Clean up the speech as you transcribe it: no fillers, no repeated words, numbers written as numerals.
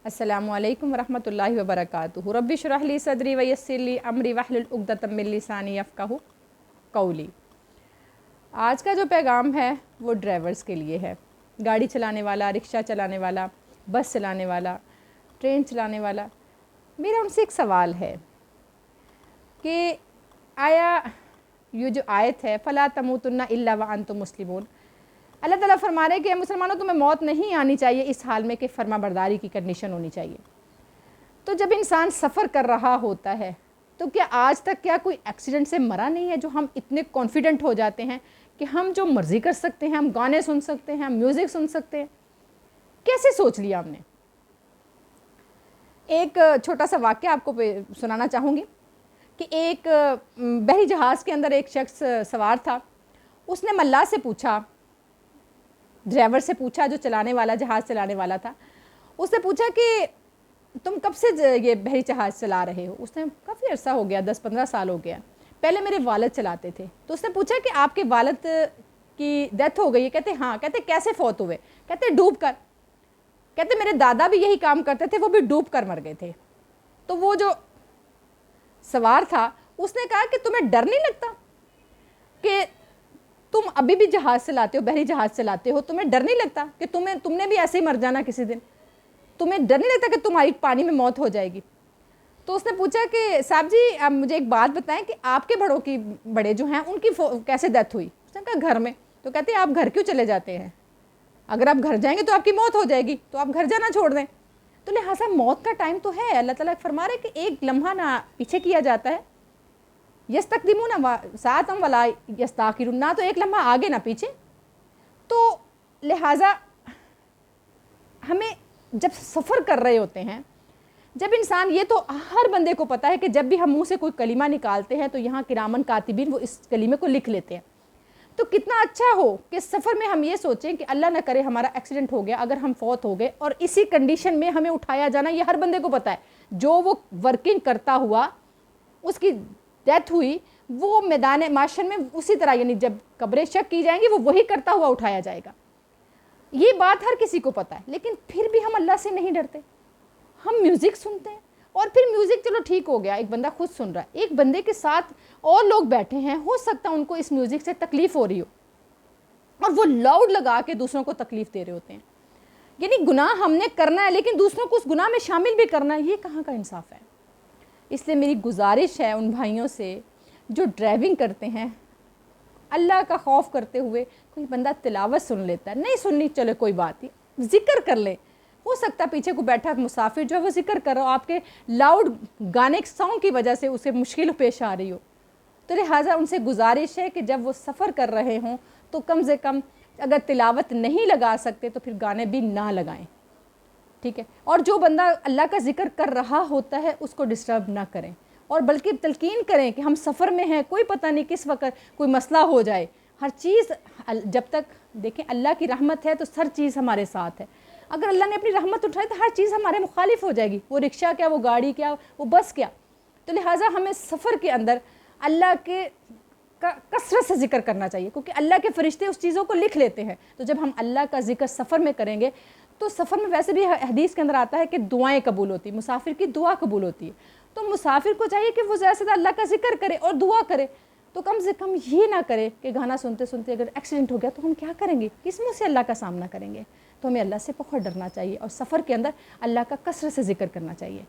अस्सलामु अलैकुम वरहमतुल्लाहि वबरकातुहू। रब्बि इश्रह ली सदरी वयस्सिर ली अमरी वहलुल उक़दतम मिन लिसानी यफ़क़हू क़ौली। आज का जो पैगाम है वो ड्राइवर्स के लिए है। गाड़ी चलाने वाला, रिक्शा चलाने वाला, बस चलाने वाला, ट्रेन चलाने वाला, मेरा उनसे एक सवाल है कि आया ये जो आयत है फ़ला तमूतुन्ना इल्ला व अंतुम मुस्लिमून, अल्लाह ताला फरमा रहे हैं कि मुसलमानों तुम्हें मौत नहीं आनी चाहिए इस हाल में कि फर्मा बरदारी की कंडीशन होनी चाहिए। तो जब इंसान सफ़र कर रहा होता है तो क्या आज तक क्या कोई एक्सीडेंट से मरा नहीं है, जो हम इतने कॉन्फिडेंट हो जाते हैं कि हम जो मर्ज़ी कर सकते हैं, हम गाने सुन सकते हैं, हम म्यूज़िक सुन सकते हैं। कैसे सोच लिया हमने। एक छोटा सा वाक़या आपको सुनाना चाहूँगी कि एक बहरी जहाज़ के अंदर एक शख्स सवार था। उसने मल्लाह से पूछा, ड्राइवर से पूछा, जो चलाने वाला, जहाज़ चलाने वाला था, उससे पूछा कि तुम कब से ये बहरी जहाज़ चला रहे हो। उसने काफ़ी अर्सा हो गया, 10-15 साल हो गया, पहले मेरे वालिद चलाते थे। तो उसने पूछा कि आपके वालिद की डेथ हो गई है। कहते हाँ। कहते कैसे फौत हुए। कहते डूब कर। कहते मेरे दादा भी यही काम करते थे, वो भी डूब कर मर गए थे। तो वो जो सवार था उसने कहा कि तुम्हें डर नहीं लगता कि तुम अभी भी जहाज़ चलाते हो, बहरी जहाज़ चलाते हो, तुम्हें डर नहीं लगता कि तुमने भी ऐसे ही मर जाना किसी दिन। तुम्हें डर नहीं लगता कि तुम्हारी पानी में मौत हो जाएगी। तो उसने पूछा कि साहब जी आप मुझे एक बात बताएं कि आपके बड़े जो हैं उनकी कैसे डेथ हुई। उसने कहा घर में। तो कहते आप घर क्यों चले जाते हैं, अगर आप घर जाएंगे तो आपकी मौत हो जाएगी, तो आप घर जाना छोड़ दें। तो लिहाजा मौत का टाइम तो है, अल्लाह ताला फरमा रहे कि एक लम्हा ना पीछे किया जाता है, यस्तक़दिमूना साअतन वला यस्ताख़िरून, ना तो एक लम्हा आगे ना पीछे। तो लिहाजा हमें जब सफ़र कर रहे होते हैं, जब इंसान, ये तो हर बंदे को पता है कि जब भी हम मुंह से कोई कलीमा निकालते हैं तो यहाँ किरामन कातिबीन वो इस कलीमे को लिख लेते हैं। तो कितना अच्छा हो कि सफ़र में हम ये सोचें कि अल्लाह ना करे हमारा एक्सीडेंट हो गया, अगर हम फौत हो गए और इसी कंडीशन में हमें उठाया जाना, ये हर बंदे को पता है। जो वो वर्किंग करता हुआ उसकी डेथ हुई, वो मैदान माशर में उसी तरह, यानी जब कब्रें शक की जाएंगी वो वही करता हुआ उठाया जाएगा। ये बात हर किसी को पता है, लेकिन फिर भी हम अल्लाह से नहीं डरते। हम म्यूज़िक सुनते हैं और फिर म्यूज़िक चलो ठीक हो गया, एक बंदा खुद सुन रहा है, एक बंदे के साथ और लोग बैठे हैं, हो सकता है उनको इस म्यूज़िक से तकलीफ़ हो रही हो और वो लाउड लगा के दूसरों को तकलीफ़ दे रहे होते हैं। यानी गुनाह हमने करना है लेकिन दूसरों को उस गुनाह में शामिल भी करना है, ये कहाँ का इंसाफ है। इसलिए मेरी गुजारिश है उन भाइयों से जो ड्राइविंग करते हैं, अल्लाह का खौफ करते हुए, कोई बंदा तिलावत सुन लेता है, नहीं सुननी चलो कोई बात नहीं, ज़िक्र कर ले। हो सकता है पीछे को बैठा मुसाफिर जो है वो ज़िक्र कर रहा हो, आपके लाउड गाने सॉन्ग की वजह से उसे मुश्किल पेश आ रही हो। तो लिहाजा उनसे गुजारिश है कि जब वो सफ़र कर रहे हों तो कम से कम अगर तिलावत नहीं लगा सकते तो फिर गाने भी ना लगाएं, ठीक है। और जो बंदा अल्लाह का जिक्र कर रहा होता है उसको डिस्टर्ब ना करें, और बल्कि तलकीन करें कि हम सफ़र में हैं, कोई पता नहीं किस वक्त कोई मसला हो जाए। हर चीज़ जब तक देखें अल्लाह की रहमत है तो हर चीज़ हमारे साथ है। अगर अल्लाह ने अपनी रहमत उठाई तो हर चीज़ हमारे मुखालिफ हो जाएगी, वो रिक्शा क्या, वो गाड़ी क्या, वो बस क्या। तो लिहाजा हमें सफ़र के अंदर अल्लाह के कसरत से ज़िक्र करना चाहिए, क्योंकि अल्लाह के फ़रिश्ते उस चीज़ों को लिख लेते हैं। तो जब हम अल्लाह का ज़िक्र सफ़र में करेंगे तो सफ़र में वैसे भी हदीस के अंदर आता है कि दुआएं कबूल होती, मुसाफिर की दुआ कबूल होती है। तो मुसाफिर को चाहिए कि वो ज़्यादा से ज़्यादा अल्लाह का जिक्र करे और दुआ करे। तो कम से कम ये ना करे कि गाना सुनते सुनते अगर एक्सीडेंट हो गया तो हम क्या करेंगे, किस मुँह से अल्लाह का सामना करेंगे। तो हमें अल्लाह से बहुत डरना चाहिए और सफ़र के अंदर अल्लाह का कसरत से जिक्र करना चाहिए।